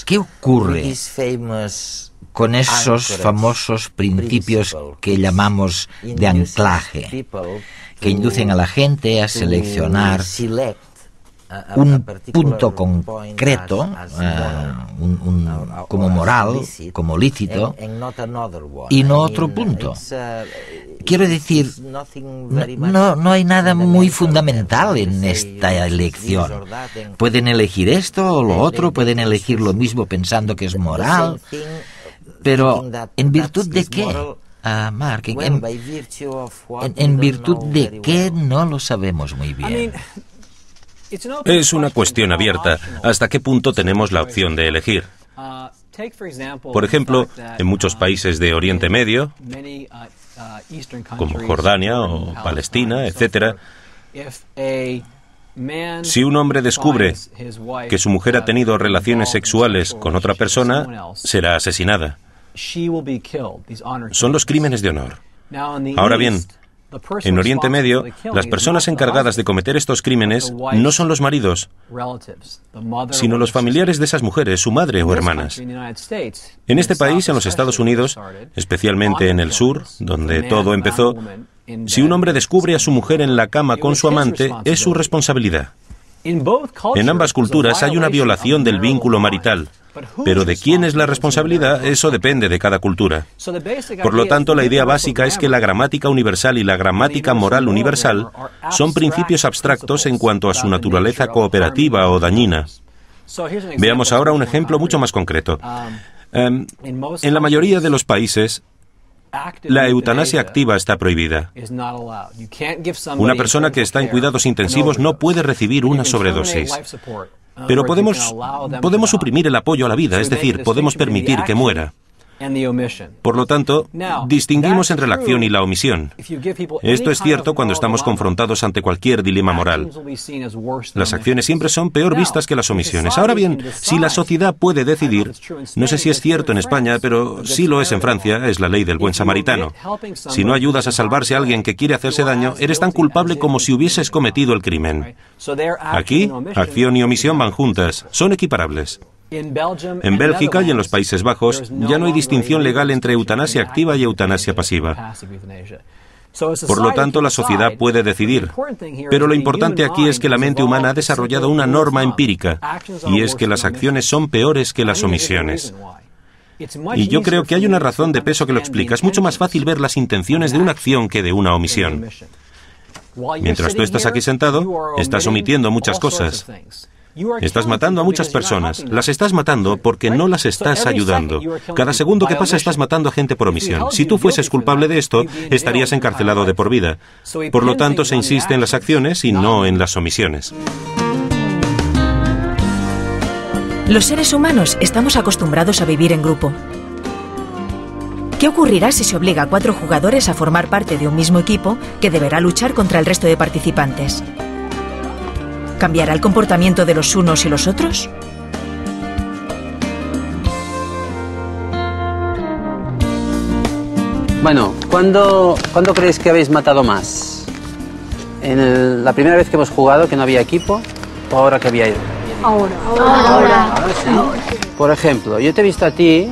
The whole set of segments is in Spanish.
¿Qué ocurre con esos famosos principios que llamamos de anclaje, que inducen a la gente a seleccionar un punto concreto, como moral, como lícito, y no otro punto? Quiero decir, no hay nada muy fundamental en esta elección. Pueden elegir esto o lo otro, pueden elegir lo mismo pensando que es moral, pero ¿en virtud de qué? Mark, ¿en virtud de qué? No lo sabemos muy bien. Es una cuestión abierta. ¿Hasta qué punto tenemos la opción de elegir? Por ejemplo, en muchos países de Oriente Medio, como Jordania o Palestina, etc., si un hombre descubre que su mujer ha tenido relaciones sexuales con otra persona, será asesinada. Son los crímenes de honor. Ahora bien, en Oriente Medio, las personas encargadas de cometer estos crímenes no son los maridos, sino los familiares de esas mujeres, su madre o hermanas. En este país, en los Estados Unidos, especialmente en el sur, donde todo empezó, si un hombre descubre a su mujer en la cama con su amante, es su responsabilidad. En ambas culturas hay una violación del vínculo marital, pero de quién es la responsabilidad, eso depende de cada cultura. Por lo tanto, la idea básica es que la gramática universal y la gramática moral universal son principios abstractos en cuanto a su naturaleza cooperativa o dañina. Veamos ahora un ejemplo mucho más concreto. En la mayoría de los países, la eutanasia activa está prohibida. Una persona que está en cuidados intensivos no puede recibir una sobredosis. Pero podemos suprimir el apoyo a la vida, es decir, podemos permitir que muera. Por lo tanto, distinguimos entre la acción y la omisión. Esto es cierto cuando estamos confrontados ante cualquier dilema moral. Las acciones siempre son peor vistas que las omisiones. Ahora bien, si la sociedad puede decidir, no sé si es cierto en España, pero sí lo es en Francia, es la ley del buen samaritano. Si no ayudas a salvarse a alguien que quiere hacerse daño, eres tan culpable como si hubieses cometido el crimen. Aquí, acción y omisión van juntas, son equiparables. En Bélgica y en los Países Bajos ya no hay distinción legal entre eutanasia activa y eutanasia pasiva. Por lo tanto, la sociedad puede decidir. Pero lo importante aquí es que la mente humana ha desarrollado una norma empírica, y es que las acciones son peores que las omisiones. Y yo creo que hay una razón de peso que lo explica. Es mucho más fácil ver las intenciones de una acción que de una omisión. Mientras tú estás aquí sentado, estás omitiendo muchas cosas. Estás matando a muchas personas. Las estás matando porque no las estás ayudando. Cada segundo que pasa estás matando a gente por omisión. Si tú fueses culpable de esto, estarías encarcelado de por vida. Por lo tanto, se insiste en las acciones y no en las omisiones. Los seres humanos estamos acostumbrados a vivir en grupo. ¿Qué ocurrirá si se obliga a 4 jugadores a formar parte de un mismo equipo que deberá luchar contra el resto de participantes? ¿Cambiará el comportamiento de los unos y los otros? Bueno, ¿cuándo creéis que habéis matado más? ¿En la primera vez que hemos jugado, que no había equipo, o ahora que había ido? Ahora. Ahora sí. Por ejemplo, yo te he visto a ti,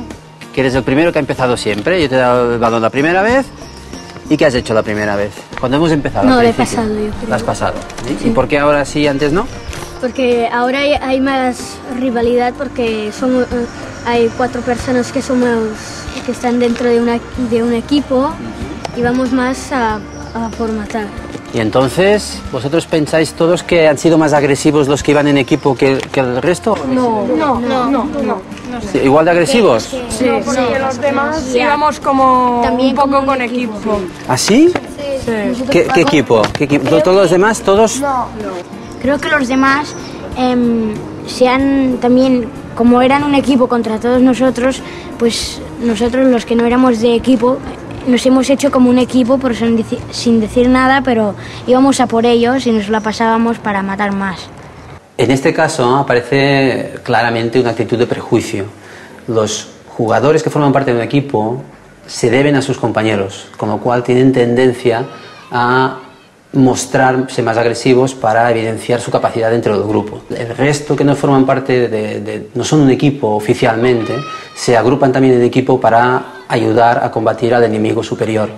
que eres el primero que ha empezado siempre. Yo te he dado el balón la primera vez. ¿Y qué has hecho la primera vez? Cuando hemos empezado. No, lo he pasado yo creo. ¿Lo has pasado? ¿Sí? Sí. ¿Y por qué ahora sí y antes no? Porque ahora hay más rivalidad porque hay 4 personas que están dentro de un equipo y vamos más a por matar. Y entonces, ¿vosotros pensáis todos que han sido más agresivos los que iban en equipo que el resto? No. Sí, ¿igual de agresivos? Sí, porque los demás íbamos como también un poco como con un equipo. ¿Ah, sí? Sí. ¿Qué equipo? ¿Todos los demás? ¿Todos? No. Creo que los demás también, como eran un equipo contra todos nosotros, pues nosotros los que no éramos de equipo, nos hemos hecho como un equipo sin decir nada, pero íbamos a por ellos y nos la pasábamos para matar más. En este caso aparece claramente una actitud de prejuicio. Los jugadores que forman parte de un equipo se deben a sus compañeros, con lo cual tienen tendencia a mostrarse más agresivos para evidenciar su capacidad dentro del grupo. El resto que no forman parte no son un equipo oficialmente, se agrupan también en equipo para ayudar a combatir al enemigo superior.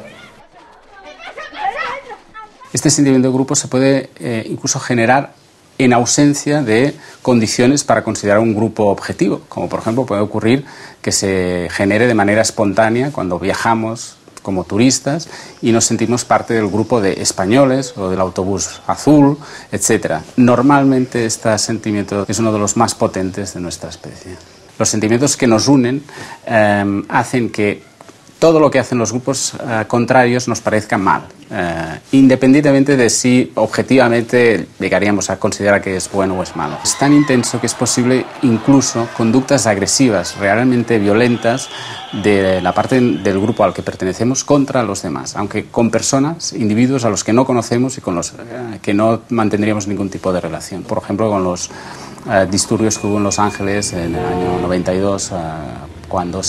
Este sentimiento de grupo se puede incluso generar en ausencia de condiciones para considerar un grupo objetivo, como por ejemplo puede ocurrir que se genere de manera espontánea cuando viajamos como turistas y nos sentimos parte del grupo de españoles o del autobús azul, etc. Normalmente este sentimiento es uno de los más potentes de nuestra especie. Los sentimientos que nos unen hacen que todo lo que hacen los grupos contrarios nos parezca mal, independientemente de si objetivamente llegaríamos a considerar que es bueno o es malo. Es tan intenso que es posible incluso conductas agresivas, realmente violentas, de la parte del grupo al que pertenecemos contra los demás, aunque con personas, individuos a los que no conocemos y con los que no mantendríamos ningún tipo de relación. Por ejemplo, con los disturbios que hubo en Los Ángeles en el año 92, cuando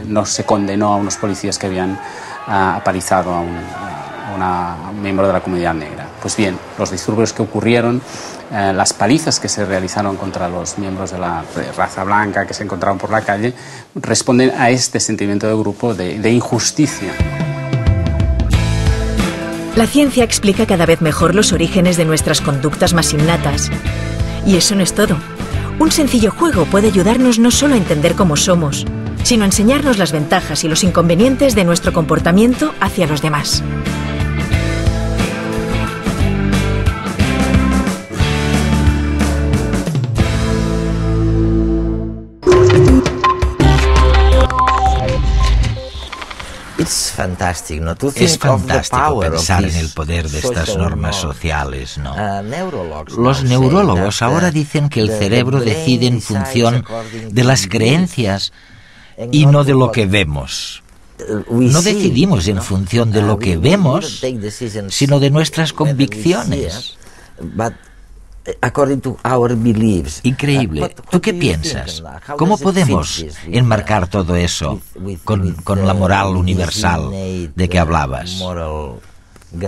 no se condenó a unos policías que habían apalizado a un miembro de la comunidad negra. Pues bien, los disturbios que ocurrieron, las palizas que se realizaron contra los miembros de la raza blanca que se encontraban por la calle, responden a este sentimiento de grupo de injusticia. La ciencia explica cada vez mejor los orígenes de nuestras conductas más innatas. Y eso no es todo. Un sencillo juego puede ayudarnos no solo a entender cómo somos, sino a enseñarnos las ventajas y los inconvenientes de nuestro comportamiento hacia los demás. Es fantástico pensar en el poder de estas normas sociales, ¿no? Los neurólogos ahora dicen que el cerebro decide en función de las creencias y no de lo que vemos. No decidimos en función de lo que vemos, sino de nuestras convicciones. Increíble. ¿Tú qué piensas? ¿Cómo podemos enmarcar todo eso con la moral universal de que hablabas?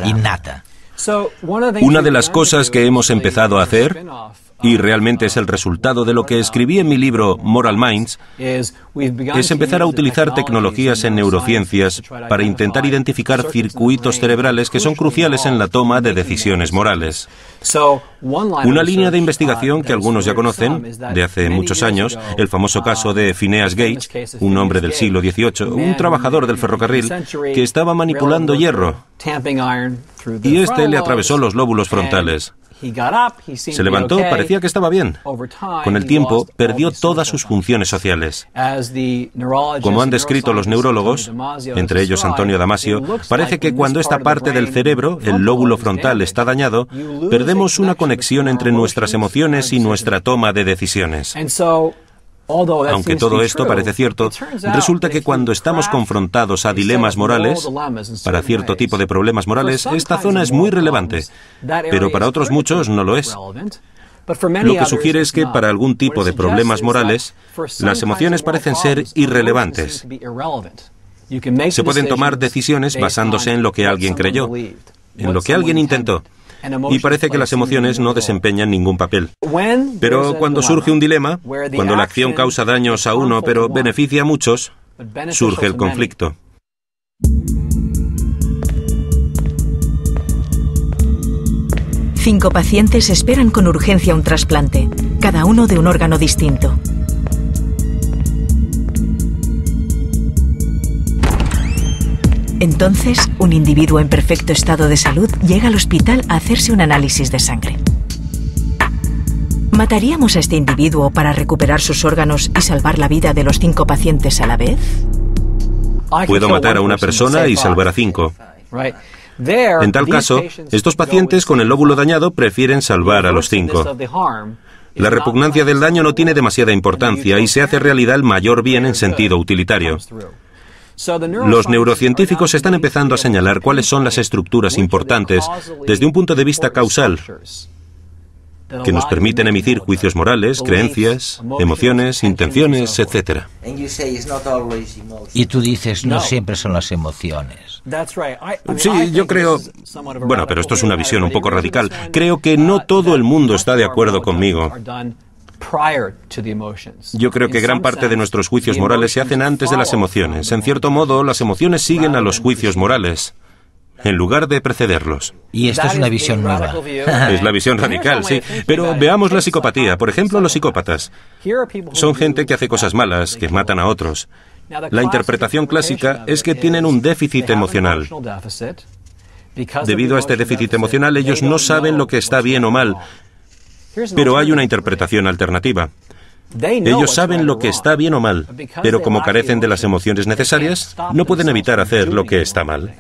Innata. Una de las cosas que hemos empezado a hacer, y realmente es el resultado de lo que escribí en mi libro Moral Minds, es empezar a utilizar tecnologías en neurociencias para intentar identificar circuitos cerebrales que son cruciales en la toma de decisiones morales. Una línea de investigación que algunos ya conocen, de hace muchos años, el famoso caso de Phineas Gage, un hombre del siglo XVIII, un trabajador del ferrocarril que estaba manipulando hierro, y este le atravesó los lóbulos frontales. Se levantó, parecía que estaba bien. Con el tiempo, perdió todas sus funciones sociales. Como han descrito los neurólogos, entre ellos Antonio Damasio, parece que cuando esta parte del cerebro, el lóbulo frontal, está dañado, perdemos una conexión entre nuestras emociones y nuestra toma de decisiones. Aunque todo esto parece cierto, resulta que cuando estamos confrontados a dilemas morales, para cierto tipo de problemas morales, esta zona es muy relevante, pero para otros muchos no lo es. Lo que sugiere es que para algún tipo de problemas morales, las emociones parecen ser irrelevantes. Se pueden tomar decisiones basándose en lo que alguien creyó, en lo que alguien intentó. Y parece que las emociones no desempeñan ningún papel. Pero cuando surge un dilema, cuando la acción causa daños a uno pero beneficia a muchos, surge el conflicto. Cinco pacientes esperan con urgencia un trasplante, cada uno de un órgano distinto. Entonces, un individuo en perfecto estado de salud llega al hospital a hacerse un análisis de sangre. ¿Mataríamos a este individuo para recuperar sus órganos y salvar la vida de los 5 pacientes a la vez? Puedo matar a una persona y salvar a 5. En tal caso, estos pacientes con el lóbulo dañado prefieren salvar a los 5. La repugnancia del daño no tiene demasiada importancia y se hace realidad el mayor bien en sentido utilitario. Los neurocientíficos están empezando a señalar cuáles son las estructuras importantes desde un punto de vista causal. que nos permiten emitir juicios morales, creencias, emociones, intenciones, etc. Y tú dices, no siempre son las emociones. Sí, yo creo... Bueno, pero esto es una visión un poco radical. Creo que no todo el mundo está de acuerdo conmigo. Yo creo que gran parte de nuestros juicios morales se hacen antes de las emociones. En cierto modo, las emociones siguen a los juicios morales, en lugar de precederlos. Y esta es una visión nueva. Es la visión radical, sí. Pero veamos la psicopatía. Por ejemplo, los psicópatas. Son gente que hace cosas malas, que matan a otros. La interpretación clásica es que tienen un déficit emocional. Debido a este déficit emocional, ellos no saben lo que está bien o mal. Pero hay una interpretación alternativa. Ellos saben lo que está bien o mal, pero como carecen de las emociones necesarias, no pueden evitar hacer lo que está mal.